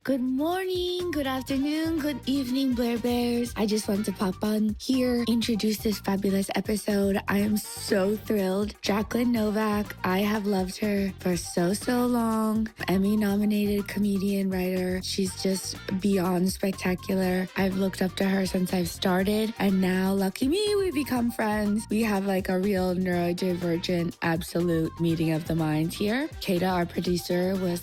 Good morning, good afternoon, good evening, Blair Bears. I just want to pop on here, introduce this fabulous episode. I am so thrilled. Jacqueline Novak, I have loved her for so long. Emmy-nominated comedian, writer. She's just beyond spectacular. I've looked up to her since I've started, and now, lucky me, we become friends. We have like a real neurodivergent, absolute meeting of the minds here. Kata, our producer, was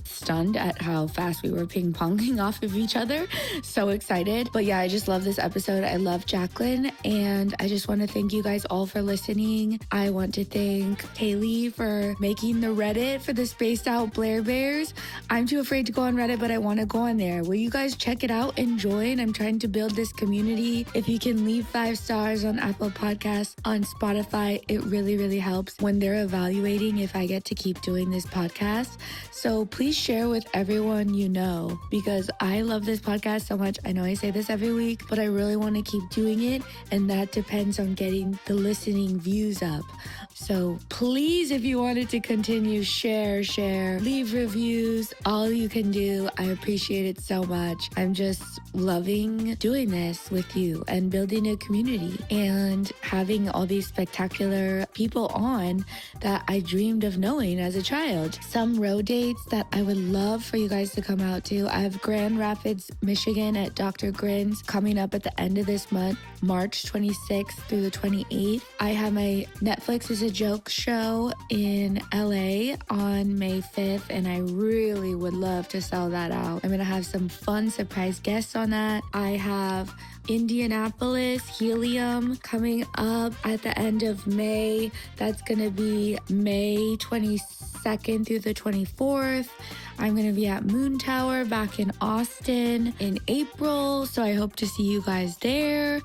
stunned at how fast we were ping-ponging off of each other. So excited. But yeah, I just love this episode. I love Jacqueline, and I just want to thank you guys all for listening. I want to thank Haley for making the Reddit for the Spaced Out Blair Bears. I'm too afraid to go on Reddit, but I want to go on there. Will you guys check it out and join? I'm trying to build this community. If you can leave 5 stars on Apple Podcasts, on Spotify, it really helps when they're evaluating if I get to keep doing this podcast. So please share with everyone you know, because I love this podcast so much. I know I say this every week, but I really want to keep doing it, and that depends on getting the listening views up. So please, if you wanted to continue, share, leave reviews, all you can do. I appreciate it so much. I'm just loving doing this with you and building a community and having all these spectacular people on that I dreamed of knowing as a child. Some road dates that I would love for you guys to come out to. I have Grand Rapids, Michigan at Dr. Grin's coming up at the end of this month, March 26th through the 28th. I have my Netflix is a Joke show in LA on May 5th, and I really would love to sell that out. I'm going to have some fun surprise guests on that. I have Indianapolis, Helium coming up at the end of May. That's going to be May 22nd through the 24th. I'm going to be at Moon Tower back in Austin in April, so I hope to see you guys there.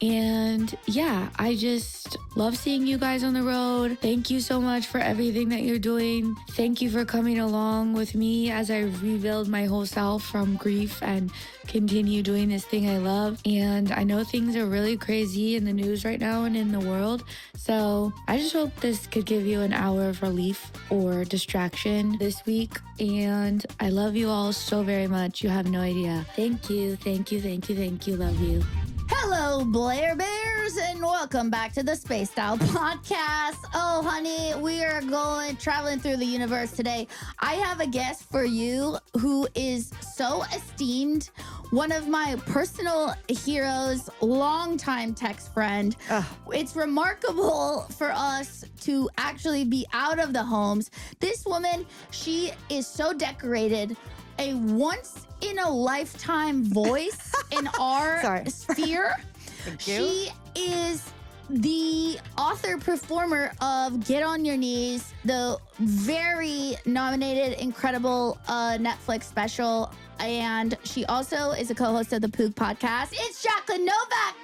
And yeah, I just love seeing you guys on the road. Thank you so much for everything that you're doing. Thank you for coming along with me as I rebuild my whole self from grief and continue doing this thing I love. And I know things are really crazy in the news right now and in the world, so I just hope this could give you an hour of relief or distraction this week. And I love you all so very much. You have no idea. Thank you. Love you. Hello, Blair Bears, and welcome back to the Spaced Out Podcast. Oh, honey, we are traveling through the universe today. I have a guest for you who is so esteemed, one of my personal heroes, longtime text friend. It's remarkable for us to actually be out of the homes. This woman, she is so decorated, a once-in-a-lifetime voice in our sphere. She is the author-performer of Get On Your Knees, the very nominated, incredible Netflix special. And she also is a co-host of the Poog podcast. It's Jacqueline Novak.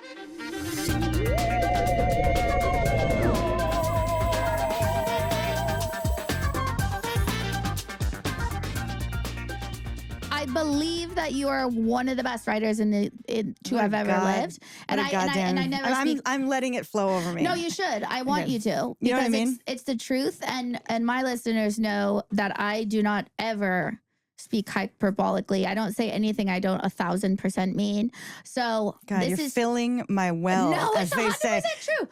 I believe that you are one of the best writers to have ever lived. And I never speak. I'm letting it flow over me. No, you should. I want you to. You know what I mean? It's the truth. And my listeners know that I do not ever speak hyperbolically. I don't say anything I don't 1,000% mean. So God, you're filling my well, no, as they say. True.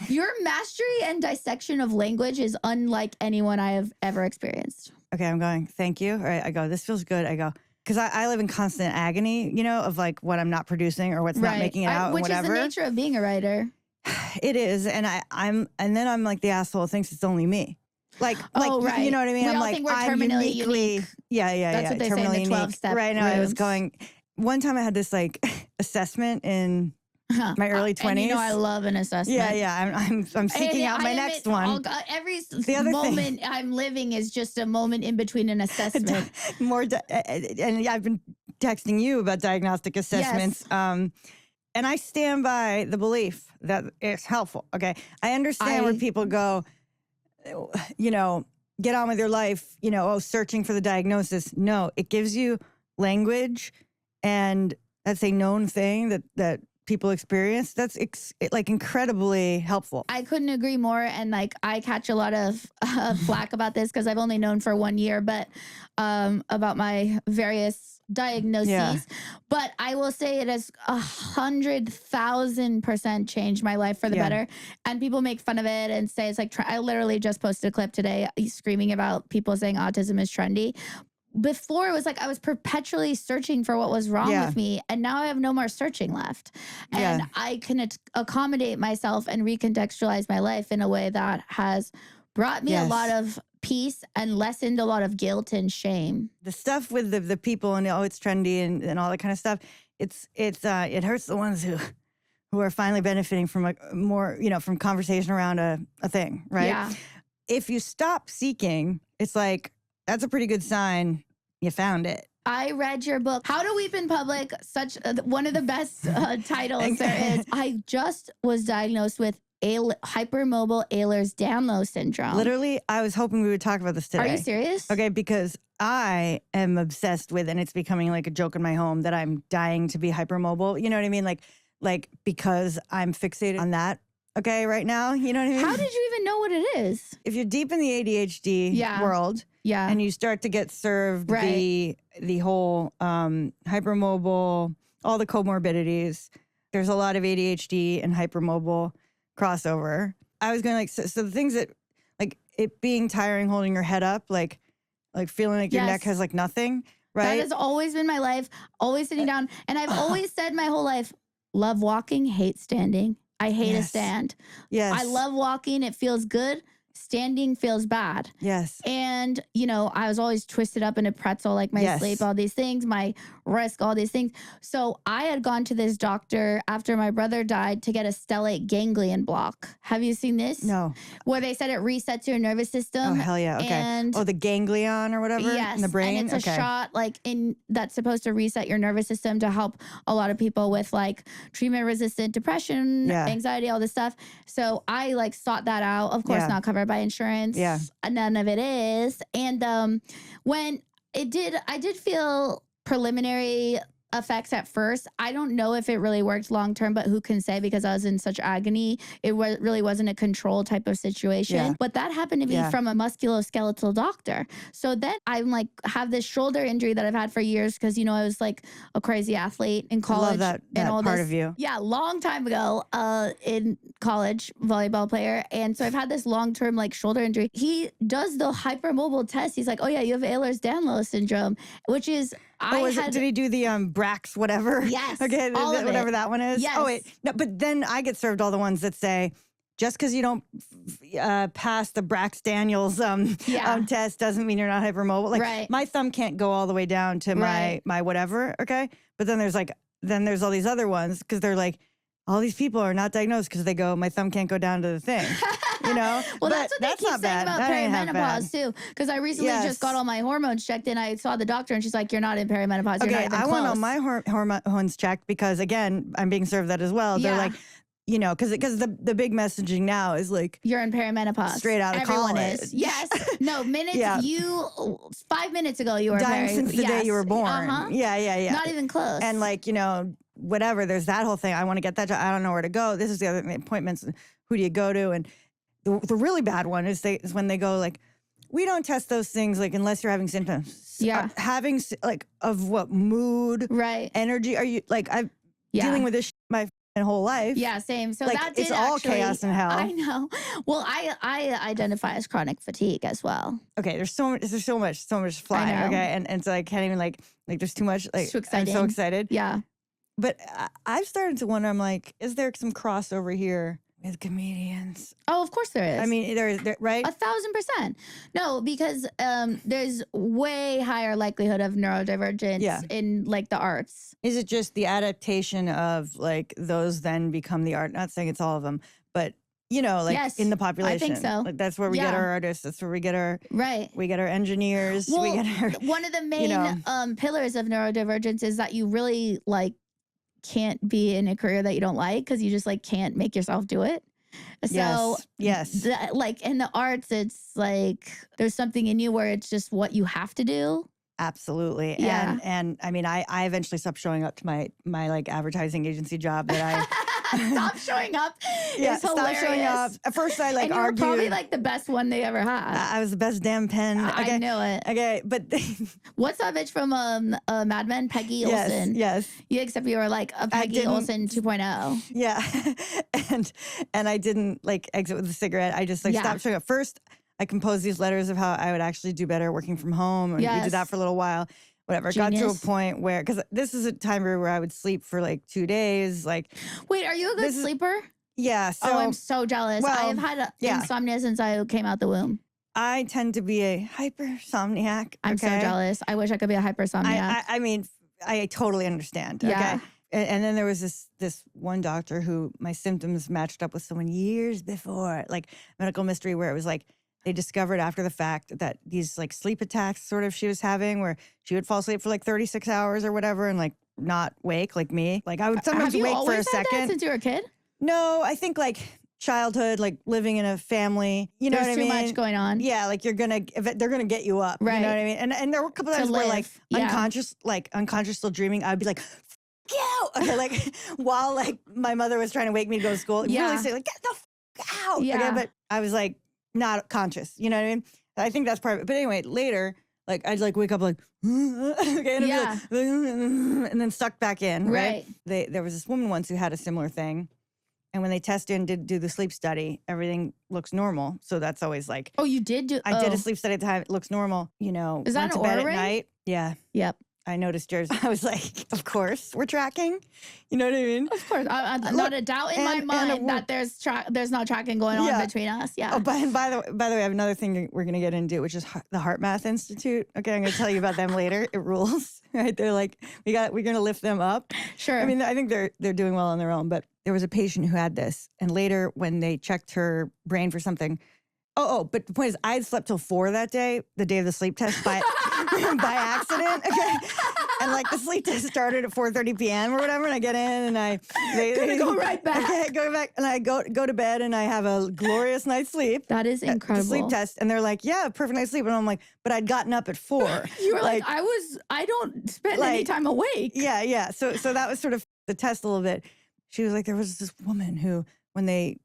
Your mastery and dissection of language is unlike anyone I have ever experienced. Okay, I'm going, thank you. All right, I go, this feels good. I go, because I live in constant agony, of like what I'm not producing or what's not making it out and whatever. Which is the nature of being a writer. It is. And then I'm like the asshole who thinks it's only me. Like, right. You know what I mean? We I'm all like, think we're I'm terminally uniquely, unique. Yeah. That's what they say in the 12-step Right now, I was going, one time I had this like assessment in my early 20s. And I love an assessment. Yeah. I'm seeking out my next one. Every moment I'm living is just a moment in between an assessment. And I've been texting you about diagnostic assessments. Yes. And I stand by the belief that it's helpful. Okay. I understand where people go, get on with your life, searching for the diagnosis. No, it gives you language, and that's a known thing that people experience. That's incredibly helpful. I couldn't agree more. And I catch a lot of flack about this because I've only known for 1 year, but about my various diagnoses, but I will say it has 100,000% changed my life for the better. And people make fun of it and say it's like, I literally just posted a clip today screaming about people saying autism is trendy. Before it was like I was perpetually searching for what was wrong with me, and now I have no more searching left. And I can accommodate myself and recontextualize my life in a way that has brought me a lot of peace and lessened a lot of guilt and shame. The stuff with the people and it's trendy and all that kind of stuff, it hurts the ones who are finally benefiting from more, from conversation around a thing, right? Yeah. If you stop seeking, it's like, that's a pretty good sign you found it. I read your book, How to Weep in Public, such one of the best titles there is. I just was diagnosed with hypermobile Ehlers-Danlos syndrome. Literally, I was hoping we would talk about this today. Are you serious? Okay, because I am obsessed with, and it's becoming like a joke in my home that I'm dying to be hypermobile. You know what I mean? Like because I'm fixated on that. Okay, right now, you know what I mean? How did you even know what it is? If you're deep in the ADHD world, and you start to get served the whole hypermobile, all the comorbidities, there's a lot of ADHD and hypermobile crossover. I was going so the things that, like it being tiring, holding your head up, like feeling like your neck has like nothing, right? That has always been my life, always sitting down. And I've always said my whole life, love walking, hate standing. I hate a stand. Yes. I love walking. It feels good. Standing feels bad. Yes. And, I was always twisted up in a pretzel, like my sleep, all these things, my risk, all these things. So I had gone to this doctor after my brother died to get a stellate ganglion block. Have you seen this? No. Where they said it resets your nervous system. Oh, hell yeah. Okay. And the ganglion or whatever in the brain? And it's a shot that's supposed to reset your nervous system to help a lot of people with like treatment-resistant depression, anxiety, all this stuff. So I sought that out. Of course, not covered by insurance. Yeah. None of it is. And when I did feel preliminary effects at first. I don't know if it really worked long term, but who can say, because I was in such agony. It really wasn't a control type of situation. Yeah. But that happened to be from a musculoskeletal doctor. So then I'm have this shoulder injury that I've had for years because, I was like a crazy athlete in college. I love that all part this. of you. Yeah, long time ago in college, volleyball player. And so I've had this long-term shoulder injury. He does the hypermobile test. He's like, oh yeah, you have Ehlers-Danlos syndrome, which is did he do the Brax whatever? Yes. Okay, whatever that one is. Yes. Oh wait, no, but then I get served all the ones that say just because you don't pass the Brax Daniels test doesn't mean you're not hypermobile. My thumb can't go all the way down to my whatever. Okay, but then there's all these other ones because they're like, all these people are not diagnosed because they go, my thumb can't go down to the thing. Well, but that's what they keep saying about perimenopause too. Because I recently just got all my hormones checked, and I saw the doctor, and she's like, "You're not in perimenopause. You're not even close." Want all my hormones checked because again, I'm being served that as well. They're like, because the big messaging now is like, you're in perimenopause. Straight out of Everyone college. is. Yes. No, minutes. 5 minutes ago, you were dying since the day you were born. Uh-huh. Yeah. Not even close. And whatever, there's that whole thing. I want to get that job. I don't know where to go. This is the other appointments. Who do you go to? And the really bad one is when they go we don't test those things unless you're having symptoms. Yeah. Having of what mood, energy. Are you I'm dealing with this my whole life. Yeah, same. So that it's all chaos and hell. I know. Well, I identify as chronic fatigue as well. Okay, there's so much flying. Okay, and so I can't even there's too much. Too exciting. I'm so excited. Yeah. But I've started to wonder. I'm like, is there some crossover here with comedians? Oh, of course there is. I mean, there right? 1,000%. No, because there's way higher likelihood of neurodivergence in the arts. Is it just the adaptation of those then become the art? Not saying it's all of them, but yes, in the population. I think so. That's where we get our artists. That's where we get our we get our engineers. Well, we get our, one of the main pillars of neurodivergence is that you really can't be in a career that you don't like because you just can't make yourself do it. So yes. In the arts, it's there's something in you where it's just what you have to do. Absolutely. Yeah. And I mean, I eventually stopped showing up to my advertising agency job that Stop showing up. Yeah, It's stop hilarious. showing up. At first, I And you were argued. probably like the best one they ever had. I was the best damn pen. Okay. I knew it. Okay, but What's that bitch from Mad Men? Peggy yes, Olsen. yes, Yeah, except you were like a Peggy didn't- Olsen 2.0. yeah, and I didn't like exit with a cigarette. I just like Yeah. stopped showing up. First, I composed these letters of how I would actually do better working from home, and we Yes. did that for a little while. Whatever. Got to a Genius. point where, because this is a time where I would sleep for like 2 days. Like, Wait, are you a good This is- sleeper? yeah. So Oh, I'm so jealous. I well, have had yeah. insomnia since I came out the womb. I tend to be a hypersomniac. I'm so okay? jealous. I wish I could be a hypersomniac. I mean, I totally understand. Yeah. Okay. And then there was this one doctor who my symptoms matched up with someone years before, like medical mystery, where it was like they discovered after the fact that these like sleep attacks sort of she was having where she would fall asleep for like 36 hours or whatever and like not wake like me. Like I would sometimes have you wake for a always had that second. since you were a kid? No, I think like childhood, like living in a family, you know There's what I too mean? much going on. Yeah, like they're gonna get you up. You Right. know what I mean? And there were a couple To times where like live. Yeah. unconscious still dreaming, I'd be like, "Go!" Okay, like while like my mother was trying to wake me to go to school, Yeah. really say like, "Get the out!" Yeah. Okay, but I was like not conscious. You know what I mean? I think that's part of it. But anyway, later, like I'd like wake up like, okay, and I'd Yeah. be like, and then sucked back in. Right. There was this woman once who had a similar thing. And when they tested and did do the sleep study, everything looks normal. So that's always like, Oh, you did do. I did a sleep study at the time. It looks normal. You know, Is that went to an bed Oura at ring? night. Yeah. Yep. I noticed yours. I was like, of course, we're tracking. You know what I mean? Of course. Not a doubt in my and a mind that there's not tracking going on Yeah. between us. Yeah. Oh, and by the way, I have another thing we're going to get into, which is the Heart Math Institute. Okay, I'm going to tell you about them later. It rules, right? They're like, we're going to lift them up. Sure. I mean, I think they're doing well on their own. But there was a patient who had this, and later when they checked her brain for something. But the point is, I had slept till 4 that day, the day of the sleep test, by accident. Okay, and like the sleep test started at 4:30 p.m. or whatever, and I get in and Gonna go right back. Okay, go back, and I go to bed, and I have a glorious night's sleep. That is The incredible. sleep test, and they're like, "Yeah, perfect night's sleep," and I'm like, "But I'd gotten up at 4." You were like, I don't spend any like, time awake. Yeah. So that was sort of the test a little bit. She was like, there was this woman who, when they,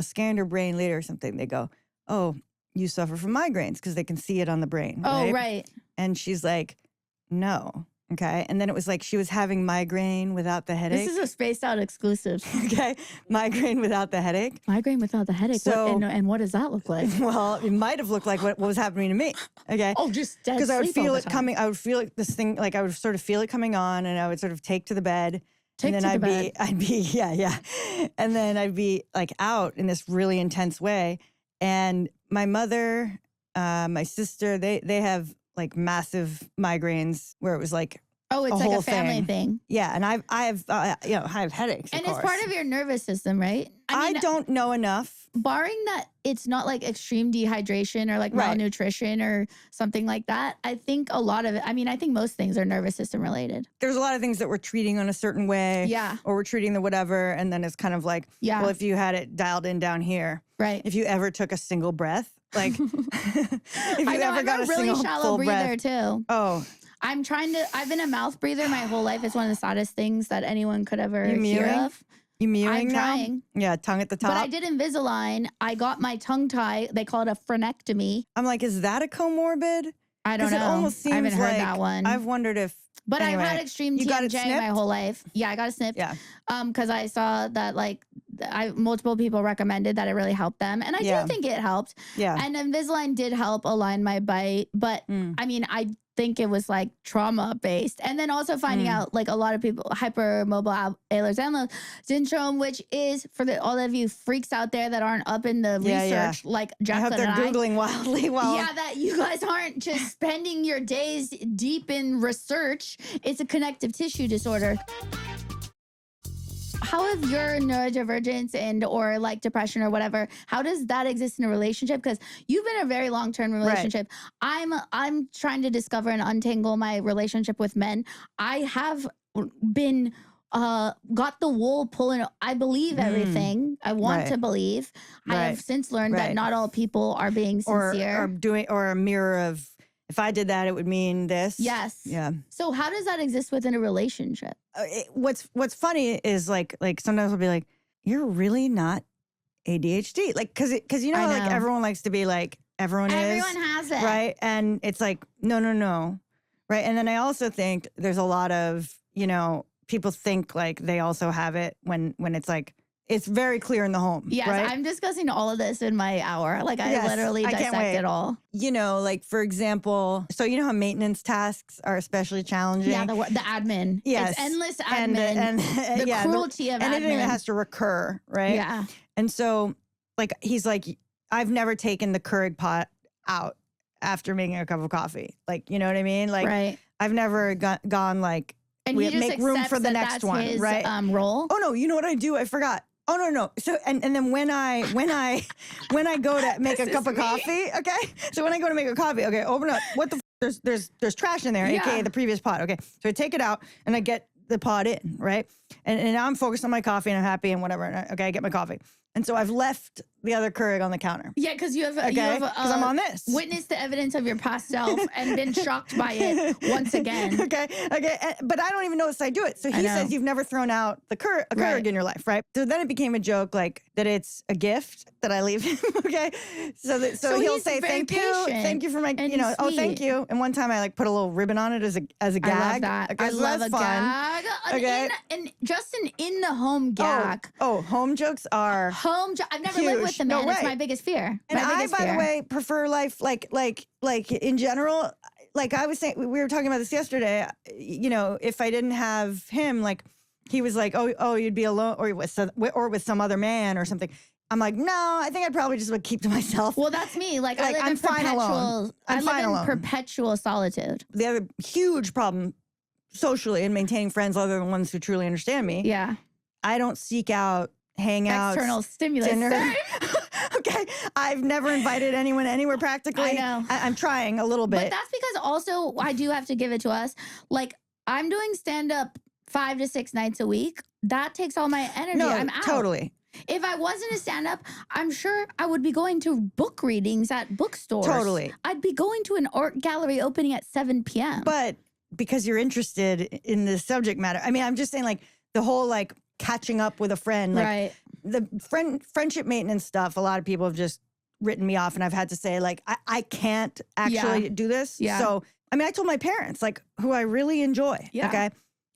scanned her brain later or something, they go, "Oh, you suffer from migraines," because they can see it on the brain. Oh, right. And she's like, "No." Okay. And then it was like she was having migraine without the headache. This is a spaced out exclusive. Okay. Migraine without the headache. Migraine without the headache. So- and what does that look like? Well, it might have looked like what was happening to me. Okay. Oh, just dead Because I would sleep all feel the it time. coming. I would feel it, this thing, like I would sort of feel it coming on, and I would sort of take to the bed. Take and to then the bed. I'd be, yeah. And then I'd be like out in this really intense way. And my mother, my sister, they have like massive migraines where it was like, Oh, it's a like whole a family thing. yeah. And I have headaches. And of it's course. part of your nervous system, right? I mean, don't know enough. barring that it's not like extreme dehydration or like Right. malnutrition or something like that, I think a lot of it, I think most things are nervous system related. There's a lot of things that we're treating on a certain way. Yeah. Or we're treating the whatever. And then it's kind of like, Yeah. well, if you had it dialed in down here, Right. if you ever took a single breath, like, if you I know, ever I'm got a a really single shallow full breather breath. too. Oh, I've been a mouth breather my whole life. It's one of the saddest things that anyone could ever You hear mewing? of. you mewing I'm now? trying. Yeah, tongue at the top. But I did Invisalign. I got my tongue tie. They call it a frenectomy. I'm like, is that a comorbid? I don't 'Cause know. it almost seems I haven't heard like that one. I've wondered if. But anyway, I've had extreme you got it TMJ my snipped? whole life. Yeah, I got it snipped. Yeah. Because I saw that like multiple people recommended that it really helped them, and I Yeah. do think it helped. Yeah. And Invisalign did help align my bite, but Mm. I think it was like trauma based, and then also finding out like a lot of people hypermobile Ehlers-Danlos syndrome, which is for all of you freaks out there that aren't up in the Yeah, yeah. research, like I hope Jacqueline they're and I. Googling wildly while. Yeah, that you guys aren't just spending your days deep in research. It's a connective tissue disorder. How have your neurodivergence and or like depression or whatever, how does that exist in a relationship? Because you've been in a very long-term relationship. I'm trying to discover and untangle my relationship with men. I have been got the wool pulling. I believe everything. I want Right. to believe. I have Right. since learned that Right. not all people are being or sincere. or a mirror of if I did that, it would mean this. Yes. Yeah. So how does that exist within a relationship? What's funny is like sometimes I'll be like, you're really not ADHD. Like, cause you know, I like know. everyone likes to be like, everyone has it. right? And it's like, no. Right. And then I also think there's a lot of, you know, people think like they also have it when it's like, it's very clear in the home. Yes, right? I'm discussing all of this in my hour. Like I Yes, literally I can't dissect wait. it all. You know, like for example, so you know how maintenance tasks are especially challenging? Yeah, the admin. Yes. It's endless And admin. The yeah, cruelty of anything admin. that has to recur, right? Yeah. And so, like, he's like, I've never taken the Keurig pot out after making a cup of coffee. Like, you know what I mean? Like, Right. I've never gone like, And we he just make room accepts for the that next that's one, his, right? Role. Oh no, you know what I do? I forgot. Oh no. So and then when I go to make a cup of coffee, okay. So when I go to make a coffee, okay, open up. What the there's trash in there, Yeah. aka the previous pot. Okay, so I take it out and I get the pot in, right? And now I'm focused on my coffee and I'm happy and whatever. And I get my coffee. And so I've left the other Keurig on the counter. Yeah, because you have Okay, because I'm on this. witnessed the evidence of your past self and been shocked by it once again. Okay. But I don't even notice I do it. So he says you've never thrown out a Keurig Right. in your life, right? So then it became a joke, like that it's a gift that I leave him. Okay. So he'll he's say very patient thank you for my, and you know, oh, sweet. thank you. And one time I like put a little ribbon on it as a gag. I love that. Okay, I so love that's a fun. gag. Okay. And just an in the home gag. Oh, home jokes are. I've never lived with Huge. the No man. It's way. my biggest fear. And my I, biggest by fear. the way, prefer life like in general. Like I was saying, we were talking about this yesterday. You know, if I didn't have him, like he was like, oh, you'd be alone, or with some other man or something. I'm like, no, I think I'd probably just would keep to myself. Well, that's me. Like I live I'm in fine perpetual. alone. I I'm live fine in alone. perpetual solitude. The other huge problem socially in maintaining friends other than ones who truly understand me. Yeah. I don't seek out hangouts. External stimulus. Dinner. Same. Okay. I've never invited anyone anywhere practically. I know. I'm trying a little bit. But that's because also I do have to give it to us. Like I'm doing stand up 5 to 6 nights a week. That takes all my energy. no, I'm out. totally. If I wasn't a stand up, I'm sure I would be going to book readings at bookstores. Totally. I'd be going to an art gallery opening at 7 p.m. But because you're interested in the subject matter, I mean, I'm just saying like the whole like catching up with a friend, like right. the friendship maintenance stuff, a lot of people have just written me off and I've had to say like, I can't actually do this. Yeah. So, I mean, I told my parents like who I really enjoy. Yeah. Okay.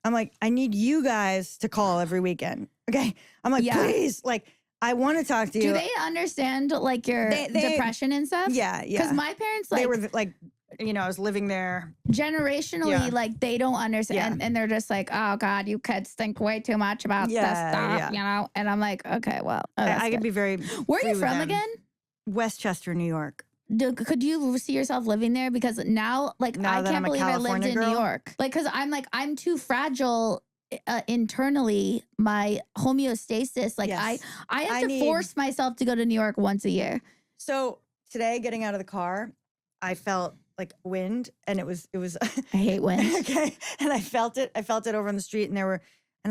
I'm like, I need you guys to call every weekend. Okay. I'm like, Yeah. please, like, I want to talk to you. Do they understand like your They- depression and stuff? Yeah. Because my parents like they were like, you know, I was living there. generationally, Yeah. like they don't understand, and they're just like, "Oh God, you kids think way too much about this stuff," you know. And I'm like, "Okay, well, I could be very. Where are free you with from them. again? Westchester, New York. Could you see yourself living there? Because now, like, Now I that can't I'm a believe I lived California in New girl? York. Like, because I'm too fragile internally. My homeostasis, like, Yes. I have I to need- force myself to go to New York once a year. So today, getting out of the car, I felt like wind, and it was I hate wind. okay, and I felt it over on the street, and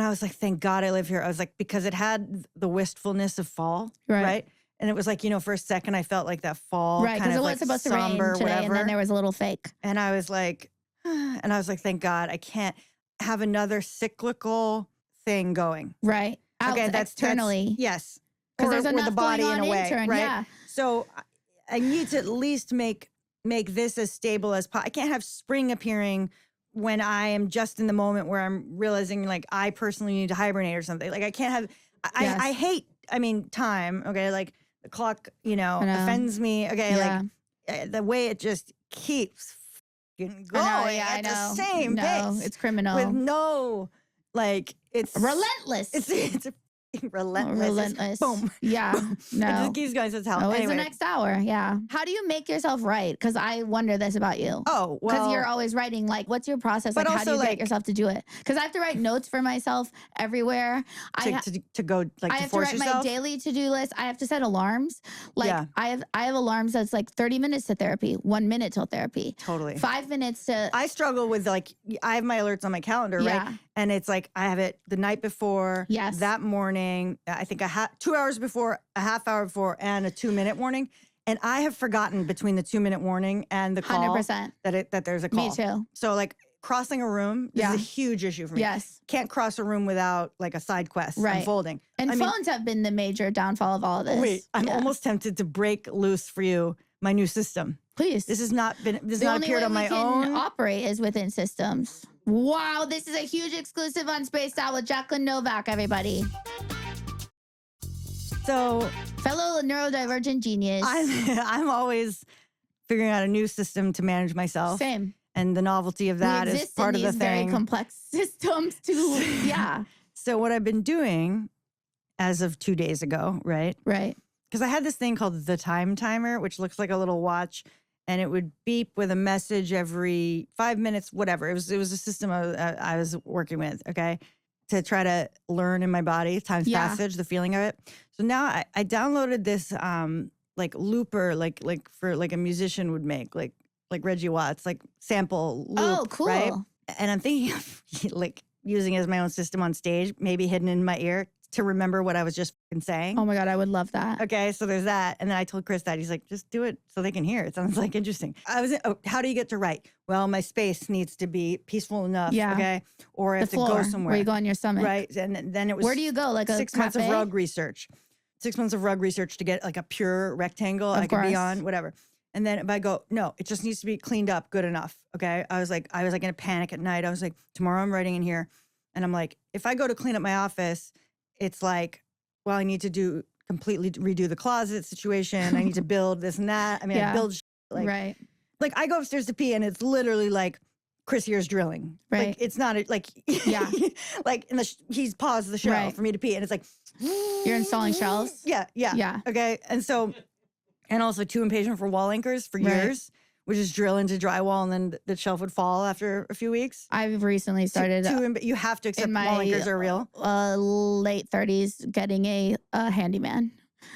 I was like, thank God I live here. I was like, because it had the wistfulness of fall, right? And it was like, you know, for a second I felt like that fall, Right, kind because of it was like supposed to rain somber, today, whatever. and then there was a little fake. And I was like, thank God I can't have another cyclical thing going. Right. Out externally. Yes. Because Or there's enough the body going in on a way, intern. right? Yeah. So I need to at least make this as stable as possible. I can't have spring appearing when I am just in the moment where I'm realizing like I personally need to hibernate or something. Like I can't have, Yes. I hate, time. Okay. Like the clock, I know. offends me. Okay. Yeah. Like the way it just keeps fucking going I at know. the same No, pace. it's criminal. With no, like it's Relentless. It's a relentless. Relentless. Boom. Yeah. Boom. It No. just keeps going. So it's hell. Always Anyway. the next hour. Yeah. How do you make yourself write? Because I wonder this about you. Oh, Because well. you're always writing. Like, what's your process? But Like, how do you also, get like- yourself to do it? Because I have to write notes for myself everywhere. to go like I to have to force write yourself. my daily to-do list. I have to set alarms. Like Yeah. I have alarms that's like 30 minutes to therapy, 1 minute till therapy, Totally. 5 minutes to I struggle with like I have my alerts on my calendar, Yeah. right? And it's like I have it the night before, Yes. that morning. I think 2 hours before, a half hour before, and a 2-minute warning. And I have forgotten between the 2-minute warning and the call 100%. that there's a call. Me too. So like crossing a room is a huge issue for me. Yes. Can't cross a room without like a side quest Right. unfolding. And I mean, phones have been the major downfall of all of this. wait, I'm almost tempted to break loose for you my new system. Please. This has not the not only appeared way on my we can own. operate is within systems. Wow, this is a huge exclusive on Spaced Out with Jacqueline Novak, everybody. So Fellow neurodivergent genius. I'm always figuring out a new system to manage myself. Same. And the novelty of that we is exist part in of the these very thing. complex systems to, yeah. So what I've been doing as of 2 days ago, right? Right. Because I had this thing called the time timer, which looks like a little watch, and it would beep with a message every 5 minutes, whatever. It was a system I was working with, okay, to try to learn in my body time's passage, the feeling of it. So now I downloaded this like looper, like for like a musician would make, like Reggie Watts, like sample loop. Oh, cool. Right? And I'm thinking of like using it as my own system on stage, maybe hidden in my ear to remember what I was just fucking saying. Oh my God, I would love that. Okay, so there's that. And then I told Chris that. He's like, just do it so they can hear. It sounds like interesting. How do you get to write? Well, my space needs to be peaceful enough, okay? Or I have to go somewhere. where you go on your stomach. Right, and then it was Where do you go? Like a 6 months of cafe? rug research. 6 months of rug research to get like a pure rectangle I could be on, whatever. And then if I go, no, it just needs to be cleaned up good enough, okay? I was like in a panic at night. I was like, tomorrow I'm writing in here. And I'm like, if I go to clean up my office, it's like, well, I need to completely redo the closet situation. I need to build this and that. I mean, I build like, right. Like I go upstairs to pee and it's literally like Chris here's drilling. Right. Like it's not like, like he's paused the show for me to pee and it's like. You're installing shelves? Yeah. Okay. And so, and also too impatient for wall anchors for years. Which is drill into drywall and then the shelf would fall after a few weeks. I've recently started. You have to accept wall anchors are real. Late 30s, getting a handyman.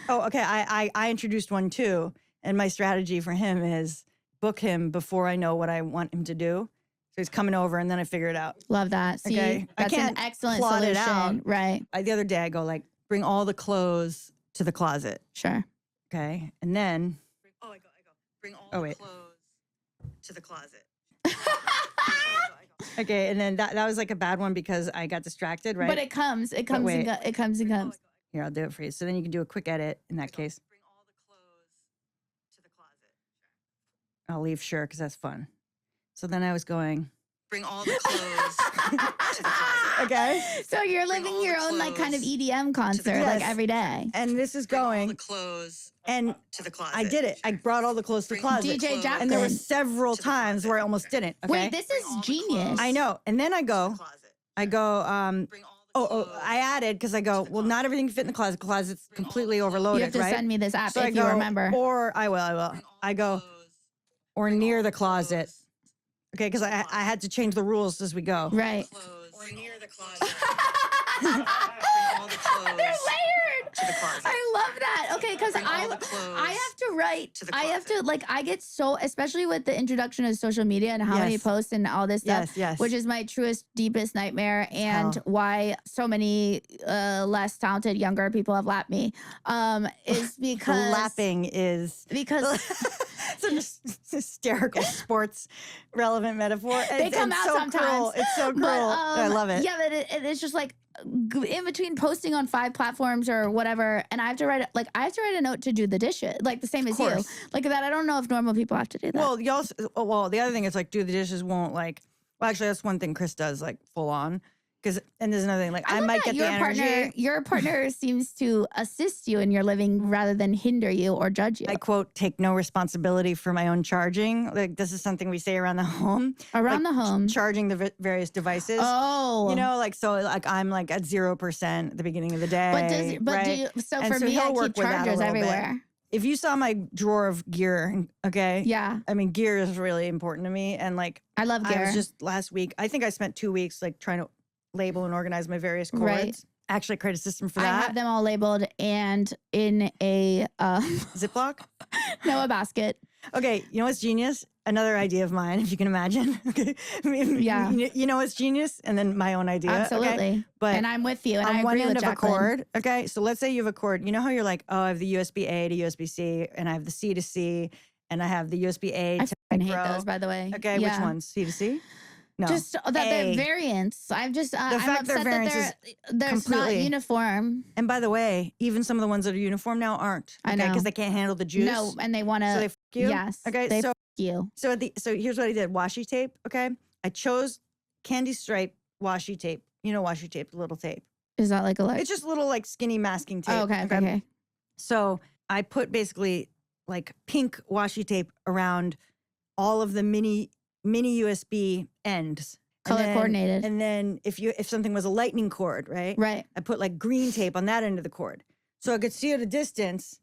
Oh, okay. I introduced one too. And my strategy for him is book him before I know what I want him to do. So he's coming over and then I figure it out. Love that. See, okay. that's an excellent solution. It out. Right. The other day I go like, bring all the clothes to the closet. Sure. Okay. And then, I go. Bring all the clothes to the closet. Okay, and then that was like a bad one because I got distracted, right? But it comes and comes. Here, I'll do it for you. So then you can do a quick edit in that case. Bring all the clothes to the closet. I'll leave sure because that's fun. So then I was going, bring all the clothes to the closet. Okay. So you're living your own like kind of EDM concert like every day. And this is going. All the clothes and to the closet. I did it. I brought all the clothes to the closet. DJ Jaclyn. And there were several times where I almost didn't. Okay. Wait, this is genius. I know. And then I go, I added because I go, well, not everything can fit in the closet. The closet's completely overloaded, You have to right? send me this app So if you remember. Or I will. I go, or near the closet. Okay, because I had to change the rules as we go. Right. Or near the closet. They're layered. I love that. Okay, because I have to write. I have to I get so, especially with the introduction of social media and how many posts and all this stuff, which is my truest, deepest nightmare, and why so many less talented younger people have lapped me. Is because lapping is because. It's an hysterical sports relevant metaphor. They come out so sometimes. Cruel. It's so cruel. I love it. Yeah, but it's just like in between posting on 5 platforms or whatever, and I have to write a note to do the dishes, like the same as you, like that. I don't know if normal people have to do that. Well, the other thing is like do the dishes won't like. Well, actually, that's one thing Chris does like full on. And there's another thing, like I might get the energy. Your partner seems to assist you in your living rather than hinder you or judge you. I quote, take no responsibility for my own charging. Like this is something we say around the home. Charging the various devices. Oh. You know, like so like I'm like at 0% at the beginning of the day. So for me, I keep chargers everywhere. If you saw my drawer of gear, okay? Yeah. I mean, gear is really important to me. And like I love gear. I was just last week, I think I spent 2 weeks like trying to label and organize my various cords. Right. Actually create a system for that. I have them all labeled and in a Ziploc? No, a basket. Okay, you know what's genius? another idea of mine, if you can imagine. Okay. Yeah. You know what's genius? And then my own idea. Absolutely. Okay? But and I'm with you. And on I one agree end with of a Jacqueline. cord, okay? So let's say you have a cord. You know how you're like, oh, I have the USB-A to USB-C, and I have the C to C, and I have the USB-A I to fucking hate micro. those, by the way. Okay, Yeah. which ones? C to C? No. Just that they're A. variants. I'm just, I'm fact they're upset variants that is they're not completely- uniform. And by the way, even some of the ones that are uniform now aren't. I Okay, know. because they can't handle the juice. No, and they want to. So they f you? Yes. Okay, They so f you. so here's what I did. Washi tape, okay? I chose candy stripe washi tape. You know washi tape, the little tape. Is that like a It's just little like skinny masking tape. Oh, okay. So I put basically like pink washi tape around all of the mini USB ends. And Color then- coordinated. And then if something was a lightning cord, right? Right. I put like green tape on that end of the cord. So I could see at a distance.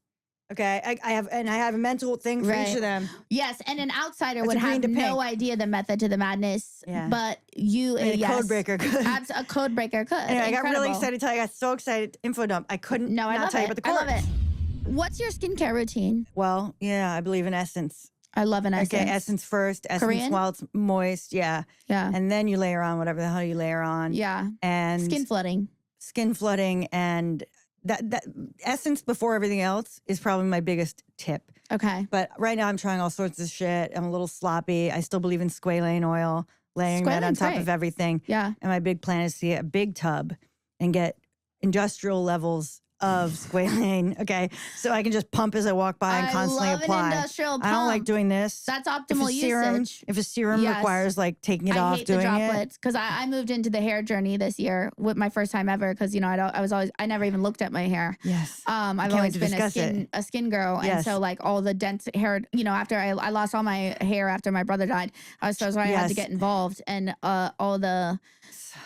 Okay. I have a mental thing for each Right. of them. Yes, and an outsider That's would a green have to no pink. idea the method to the madness. Yeah. But you, And a yes, code breaker could. a code breaker could. Anyway, I got really Incredible. excited to tell you. I got so excited. Info dump. I couldn't No, I not love tell you it. about the I cord. love it. What's your skincare routine? Well, yeah, I believe in essence. I love an essence. Okay, essence first. Essence Korean? while it's moist. Yeah. Yeah. And then you layer on whatever the hell you layer on. Yeah. And Skin flooding. skin flooding and that essence before everything else is probably my biggest tip. Okay. But right now I'm trying all sorts of shit. I'm a little sloppy. I still believe in squalane oil, layering that on Squalane's top great. of everything. Yeah. And my big plan is to get a big tub and get industrial levels of squalane. Okay. So I can just pump as I walk by and constantly I love apply. an industrial pump. I don't like doing this. That's if optimal a serum, usage. if a serum Yes. requires like taking it I off, hate the doing it. droplets because I moved into the hair journey this year with my first time ever because I never even looked at my hair. Yes. I've can't wait always to been discuss it. a skin girl, and Yes. so like all the dense hair, after I lost all my hair after my brother died, I had to Yes. get involved, and all the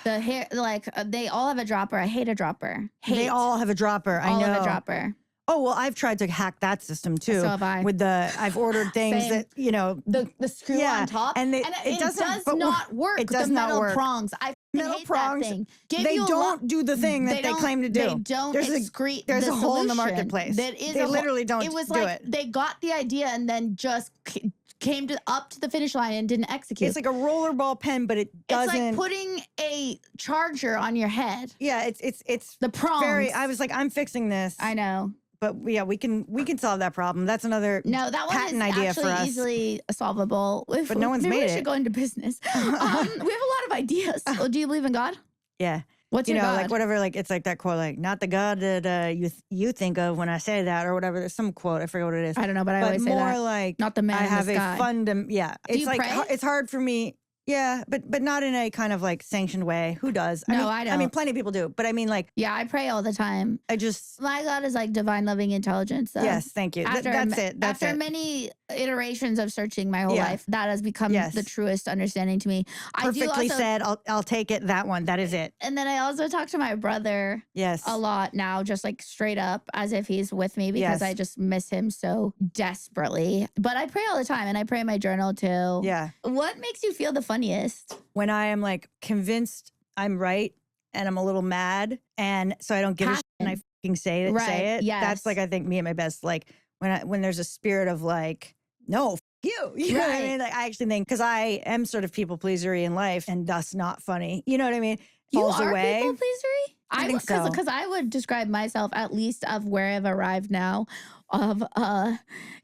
hair, they all have a dropper. I hate a dropper. They all have a dropper. I all know. have a dropper. Oh, well, I've tried to hack that system too. So have I. I've ordered things Same. that, The screw Yeah, on top, and it does not work. It does the not metal work. prongs. I Metal hate prongs, that thing. Give They you a don't do the thing that they don't- claim to do. They don't excrete. There's the a hole in the solution. marketplace. That is They a hole. literally don't It was do like it. they got the idea and then just came up to the finish line and didn't execute. It's like a rollerball pen, but it doesn't. It's like putting a charger on your head. Yeah, it's The prongs. I was like, I'm fixing this. I know. But yeah, we can solve that problem. That's another No, that one is patent idea for actually us. easily solvable. But no one's Maybe made we it. should go into business. We have a lot of ideas. Do you believe in God? Yeah. What's You your know, God? like whatever, like it's like that quote, like not the God that you think of when I say that or whatever. There's some quote, I forget what it is. I don't know, but I But always say more that. like Not the man I in the have sky. yeah. Do It's you like pray? it's hard for me. Yeah, but not in a kind of like sanctioned way. Who does? No, mean, I I mean, don't. plenty of people do. But I mean, like, Yeah, I pray all the time. I just My God is like divine loving intelligence. So yes, thank you. That's it. That's after it. many iterations of searching my whole Yeah. life, that has become Yes. the truest understanding to me. I do Perfectly also, said. I'll take it. That one. That is it. And then I also talk to my brother Yes. a lot now, just like straight up as if he's with me because Yes. I just miss him so desperately. But I pray all the time and I pray in my journal too. Yeah. What makes you feel the funniest? When I am like convinced I'm right and I'm a little mad and so I don't give a shit and I fucking say it. Right, Say it. yes. That's like I think me at my best. Like when there's a spirit of like no. You know what I Right. mean? Like I actually think because I am sort of people pleasery in life and thus not funny. You know what I mean? You Falls are away. people pleasery? I think so. Because I would describe myself, at least of where I've arrived now, of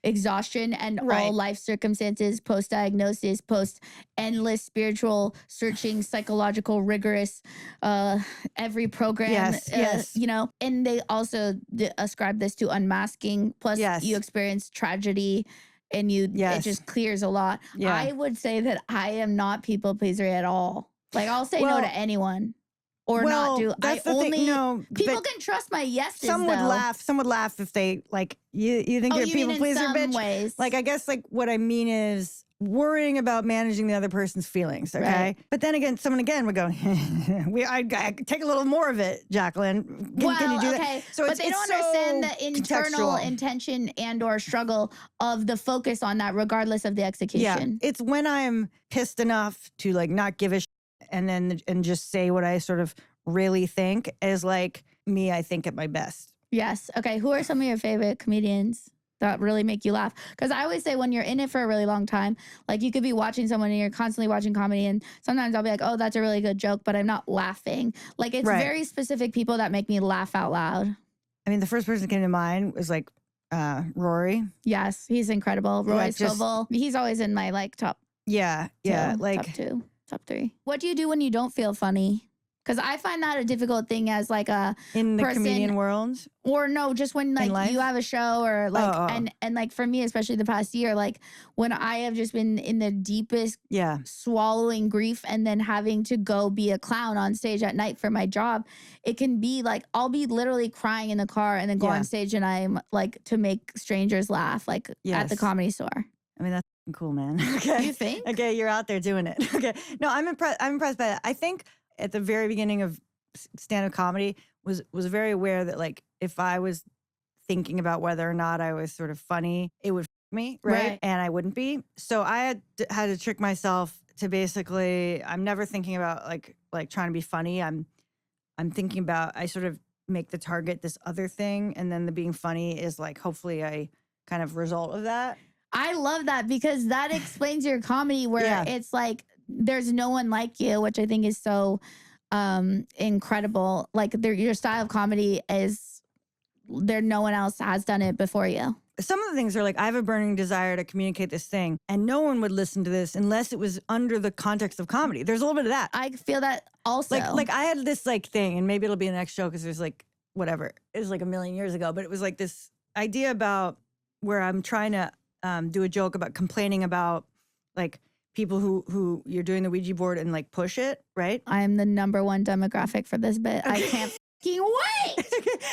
exhaustion and all Right. life circumstances, post-diagnosis, post-endless spiritual searching, psychological, rigorous, every program. Yes. You know, and they also ascribe this to unmasking. Plus, Yes. you experience tragedy. And it Yes. just clears a lot. Yeah. I would say that I am not people pleaser at all. Like I'll say no Well- to anyone, or well, not do. That's I the only thing. No, people but can trust my yeses. some would though. laugh. Some would laugh if they like you. You think Oh, you're a you people mean in pleaser, some bitch? ways? Like I guess like what I mean is worrying about managing the other person's feelings. Okay, Right. but then again, someone again would go, I take a little more of it, Jacqueline. Can you do okay, that? So but they don't understand the internal contextual. intention and/or struggle of the focus on that, regardless of the Yeah, execution. it's when I'm pissed enough to like not give a shit and just say what I sort of really think is like me. I think at my best. Yes. Okay. Who are some of your favorite comedians? that really make you laugh. Because I always say when you're in it for a really long time, like you could be watching someone and you're constantly watching comedy, and sometimes I'll be like, oh, that's a really good joke, but I'm not laughing. Like it's Right. very specific people that make me laugh out loud. I mean, the first person that came to mind was like Rory. Yes, he's incredible. Roy Scovel. He's always in my like top Yeah. Like top 2, top 3. What do you do when you don't feel funny? Because I find that a difficult thing as like a in the person, comedian world. Or no, just when like you have a show or like and like for me, especially the past year, like when I have just been in the deepest swallowing grief and then having to go be a clown on stage at night for my job, it can be like I'll be literally crying in the car and then go on stage and I'm like to make strangers laugh like at the Comedy Store. I mean, that's cool, man. Okay. You think? Okay, you're out there doing it. Okay. No, I'm impressed by that. I think at the very beginning of stand-up comedy was very aware that like if I was thinking about whether or not I was sort of funny, it would me, right? And I wouldn't be. So I had to trick myself to basically I'm never thinking about like trying to be funny. I'm thinking about I sort of make the target this other thing, and then the being funny is like hopefully a kind of result of that. I love that because that explains your comedy where it's like there's no one like you, which I think is so incredible. Like your style of comedy is no one else has done it before you. Some of the things are like, I have a burning desire to communicate this thing, and no one would listen to this unless it was under the context of comedy. There's a little bit of that. I feel that also. Like I had this like thing, and maybe it'll be the next show because there's like whatever. It was like a million years ago, but it was like this idea about where I'm trying to do a joke about complaining about like people who you're doing the Ouija board and like push it, right? I'm the number one demographic for this bit. I can't fucking wait.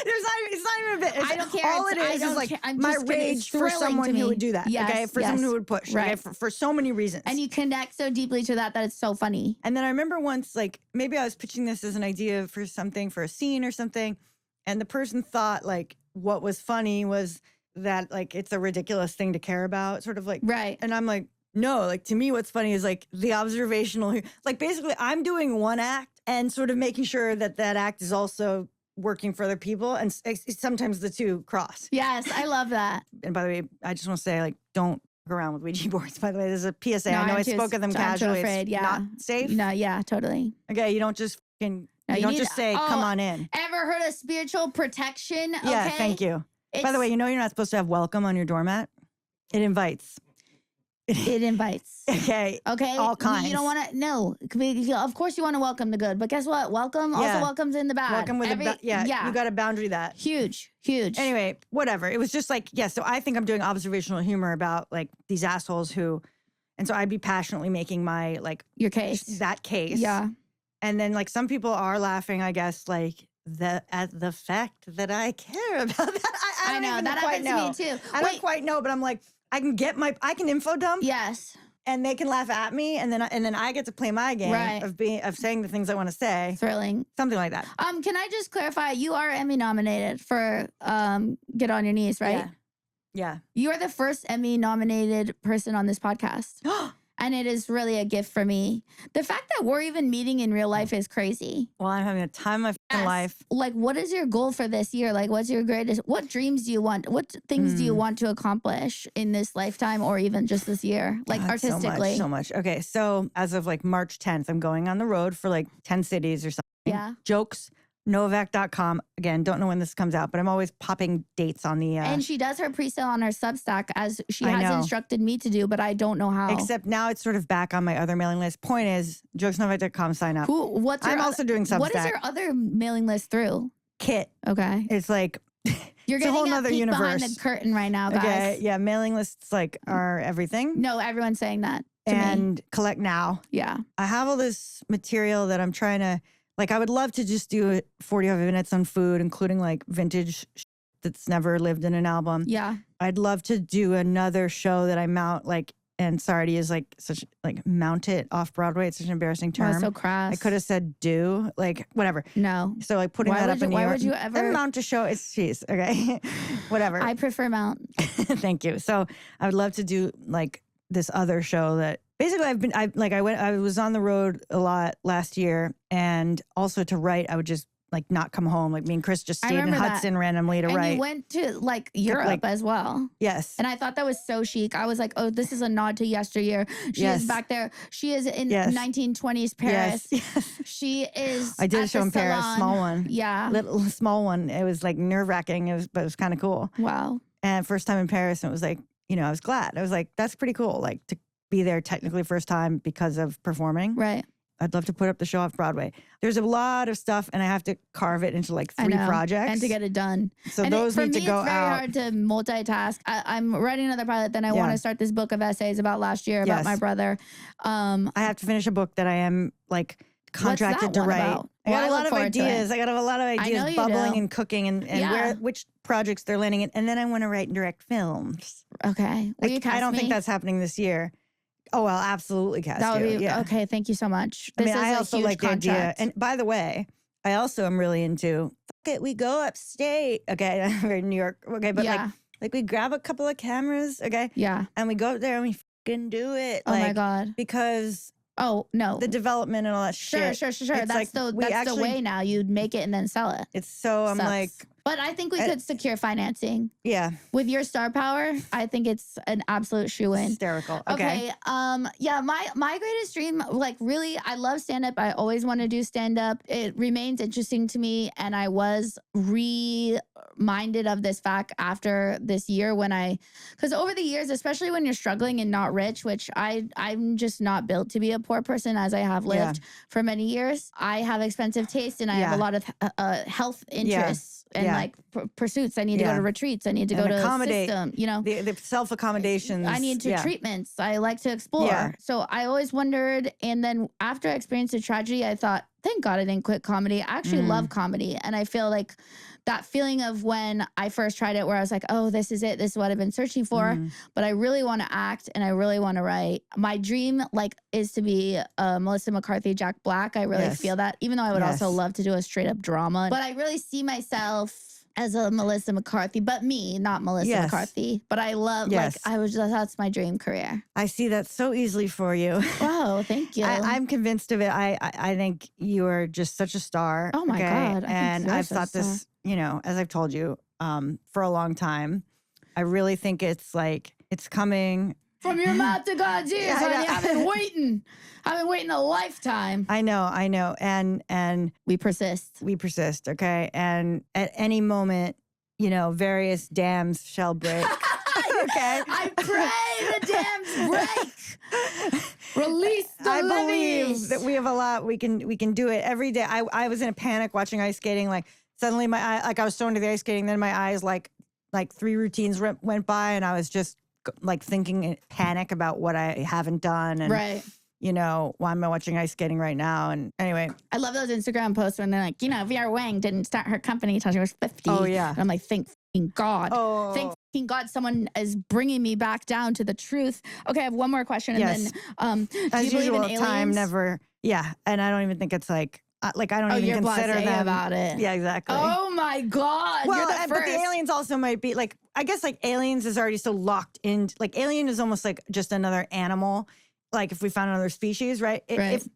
It's not even a bit. I don't care. All it is like my rage for someone who would do that. Yes, okay, for someone who would push. Right. Okay, for so many reasons. And you connect so deeply to that it's so funny. And then I remember once, like maybe I was pitching this as an idea for something, for a scene or something, and the person thought like what was funny was that like it's a ridiculous thing to care about, sort of like right. And I'm like, no, like to me, what's funny is like the observational, like basically I'm doing one act and sort of making sure that that act is also working for other people. And sometimes the two cross. Yes, I love that. And by the way, I just want to say like, don't go around with Ouija boards. By the way, there's a PSA. No, I know I spoke of them casually. I'm too afraid. It's not safe. No, yeah, totally. Okay, you don't just fucking, you don't just say, come on in. Ever heard of spiritual protection? Yeah, okay? thank you. By the way, you know you're not supposed to have welcome on your doormat? It invites. It invites. Okay. All kinds. You don't want to, no. Of course you want to welcome the good, but guess what? Welcome also welcomes in the bad. Welcome with you got to boundary that. Huge. Anyway, whatever. It was just like, so I think I'm doing observational humor about like these assholes who, and so I'd be passionately making my like. Your case. That case. Yeah. And then like some people are laughing, I guess, like at the fact that I care about that. I know that happens to me too. I don't quite know, but I'm like, I can info dump. Yes. And they can laugh at me, and then I get to play my game of saying the things I want to say. Thrilling. Something like that. Can I just clarify? You are Emmy nominated for Get on Your Knees, right? Yeah. You are the first Emmy nominated person on this podcast. And it is really a gift for me. The fact that we're even meeting in real life is crazy. Well, I'm having a time of my life. Like, what is your goal for this year? Like, what's your greatest? What dreams do you want? What things do you want to accomplish in this lifetime or even just this year? Like, artistically. So much. Okay, so as of like March 10th, I'm going on the road for like 10 cities or something. Yeah. Jokes. Novak.com. Again, don't know when this comes out, but I'm always popping dates on the. And she does her pre-sale on her Substack as she has instructed me to do, but I don't know how. Except now it's sort of back on my other mailing list. Point is, jokesnovak.com, sign up. I'm also doing Substack. What is your other mailing list through? Kit. Okay. It's like you're it's getting a whole nother universe behind the curtain right now, guys. Okay, yeah, mailing lists like are everything. No, everyone's saying that to and me. Collect now. Yeah. I have all this material that I'm trying to. Like, I would love to just do 45 minutes on food, including like vintage that's never lived in an album. Yeah. I'd love to do another show that I mount, like, and sorry to use like such, like, mount it off Broadway. It's such an embarrassing term. Oh, so crass. I could have said do, like, whatever. No. So, like, putting that up in New York. Why would you ever? And mount a show, it's cheese, okay? Whatever. I prefer mount. Thank you. So, I would love to do, like, this other show that basically I was on the road a lot last year, and also to write, I would just like not come home. Like me and Chris just I stayed in remember that. Hudson randomly to And write. you went to like Europe as well. Yes. And I thought that was so chic. I was like, oh, this is a nod to yesteryear. She is back there. She is in 1920s Paris. Yes. She is. I did at a show the in Paris, salon. small one. Yeah. Little small one. It was like nerve wracking. But it was kind of cool. Wow. And first time in Paris, and it was like, I was glad. I was like, that's pretty cool. Like to be there technically first time because of performing. Right. I'd love to put up the show off Broadway. There's a lot of stuff, and I have to carve it into like 3 projects. And to get it done. So and those for need me, to go it's very out. hard to multitask. I'm writing another pilot. Then I want to start this book of essays about last year about my brother. I have to finish a book that I am like contracted to one write. about? I got Well, a I lot look of forward to it. ideas. I got a lot of I know ideas you bubbling do. and cooking and which projects they're landing in. And then I want to write and direct films. Okay. Will you cast I don't me? think that's happening this year. Oh, well, absolutely cast That would you. be Yeah. okay. Thank you so much. This is I a also huge like the idea. contract. And by the way, I also am really into, fuck it, we go upstate. Okay, I'm very New York. Okay, but like we grab a couple of cameras, okay? Yeah. And we go up there and we fucking do it. Oh like, my God. Because Oh no. the development and all that shit. Sure. It's That's like the we that's the way now. You'd make it and then sell it. It's so I'm Sucks. like, But I think we could secure financing. yeah. With your star power, I think it's an absolute shoe-in. Hysterical. Okay. Yeah, my greatest dream, like really, I love stand-up. I always want to do stand-up. It remains interesting to me. And I was reminded of this fact after this year because over the years, especially when you're struggling and not rich, which I'm just not built to be a poor person as I have lived for many years. I have expensive taste and I have a lot of health interests. And like pursuits, I need to go to retreats. I need to go to accommodate, system. the self accommodations. I need to treatments. I like to explore. Yeah. So I always wondered. And then after I experienced a tragedy, I thought, thank God I didn't quit comedy. I actually love comedy, and I feel like that feeling of when I first tried it, where I was like, oh, this is it. This is what I've been searching for. But I really want to act and I really want to write. My dream is to be Melissa McCarthy, Jack Black. I really feel that, even though I would also love to do a straight up drama. But I really see myself as a Melissa McCarthy, but me, not Melissa McCarthy. But I love, that's my dream career. I see that so easily for you. Wow, thank you. I'm convinced of it. I think you are just such a star. Oh my God. And I've thought this, as I've told you, for a long time. I really think it's coming. From your mouth to God's ears, honey. I've been waiting. I've been waiting a lifetime. I know. And we persist. Okay. And at any moment, various dams shall break. Okay. I pray the dams break. Release the I levees. believe that we have a lot. We can do it every day. I was in a panic watching ice skating. Like suddenly my eye, like I was so into the ice skating, then my eyes like 3 routines went by, and I was just like thinking in panic about what I haven't done. And why am I watching ice skating right now? And anyway. I love those Instagram posts when they're like, Vera Wang didn't start her company until she was 50. Oh, yeah. And I'm like, thank fucking God. Oh. Thank fucking God someone is bringing me back down to the truth. Okay, I have one more question. And then, as do you usual, believe in aliens? time never. Yeah. And I don't even think it's I don't even consider blasé them about it. Yeah, exactly. Oh my God. Well, you're the first. but the aliens also might be I guess aliens is already so locked in. Alien is almost like just another animal. Like if we found another species, right?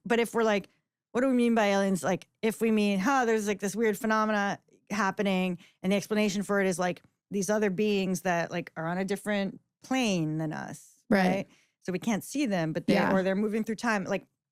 But if we're like, what do we mean by aliens? Like if we mean, there's this weird phenomena happening, and the explanation for it is these other beings that are on a different plane than us, right? So we can't see them, but they're moving through time.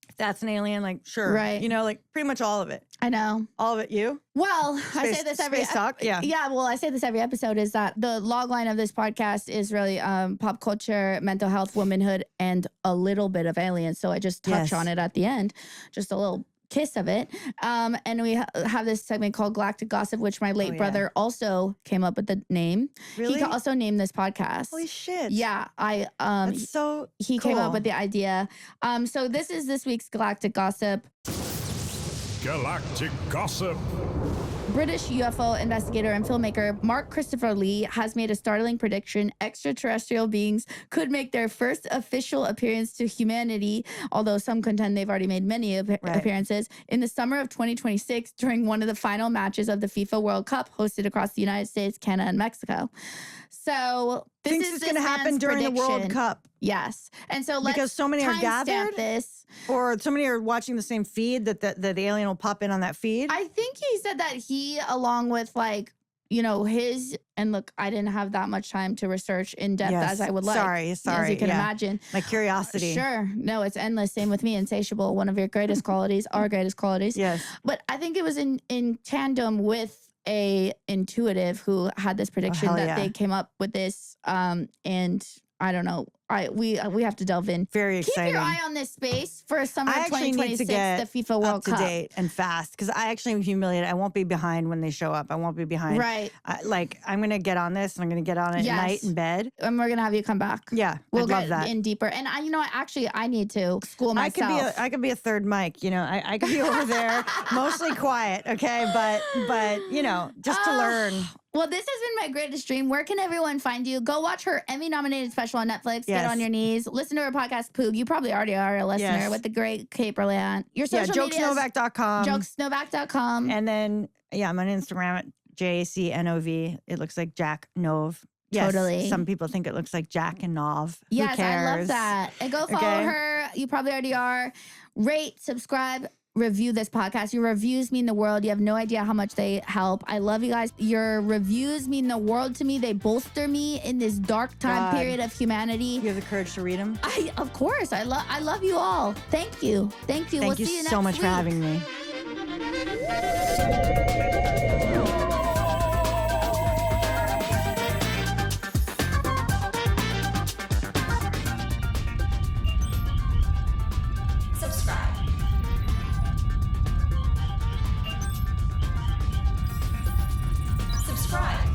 If that's an alien, sure. Right. Pretty much all of it. I know. All of it, you? Well, I say this every space talk, yeah. Yeah, well, I say this every episode is that the log line of this podcast is really pop culture, mental health, womanhood, and a little bit of aliens. So I just touch on it at the end, just a little kiss of it. And we have this segment called Galactic Gossip, which my late brother also came up with the name. Really? He also named this podcast. Holy shit. Yeah, That's so he cool. came up with the idea. So this is this week's Galactic Gossip. Galactic Gossip. British UFO investigator and filmmaker Mark Christopher Lee has made a startling prediction. Extraterrestrial beings could make their first official appearance to humanity, although some contend they've already made many appearances, in the summer of 2026 during one of the final matches of the FIFA World Cup hosted across the United States, Canada, and Mexico. So this Thinks is it's going to happen during the World Cup. Yes. And so let's Because so many are timestamp gathered? this. Or so many are watching the same feed that the alien will pop in on that feed. I think he said that he, along with like, his, and look, I didn't have that much time to research in depth as I would like. Sorry. As you can imagine. My curiosity. Sure. No, it's endless. Same with me. Insatiable. One of your greatest qualities, our greatest qualities. Yes. But I think it was in tandem with a intuitive who had this prediction that they came up with this. And I don't know. We have to delve in. Very exciting. Keep your eye on this space for summer I actually need 2026, to get the FIFA World up to Cup. date and fast because I actually am humiliated. I won't be behind when they show up. I won't be behind. Right. I'm going to get on this and I'm going to get on it at night in bed. And we're going to have you come back. Yeah. We'll I'd get love that. in deeper. And I need to school myself. I could be a third mic, I could be over there, mostly quiet, okay? But just to learn. Well, this has been my greatest dream. Where can everyone find you? Go watch her Emmy-nominated special on Netflix. Get on your knees. Listen to her podcast, Poog. You probably already are a listener with the great Kate Berlant. Your social media jokesnovak.com. Jokesnovak.com. And then, I'm on Instagram at JACNOV. It looks like Jack Nov. Yes, totally. Some people think it looks like Jack and Nov. Yes, Who cares? I love that. And go follow her. You probably already are. Rate, subscribe, review this podcast. Your reviews mean the world. You have no idea how much they help. I love you guys. Your reviews mean the world to me. They bolster me in this dark time period of humanity. You have the courage to read them? Of course. I love you all. Thank you. Thank you. Thank you see you so much next for week. having me. Subscribe.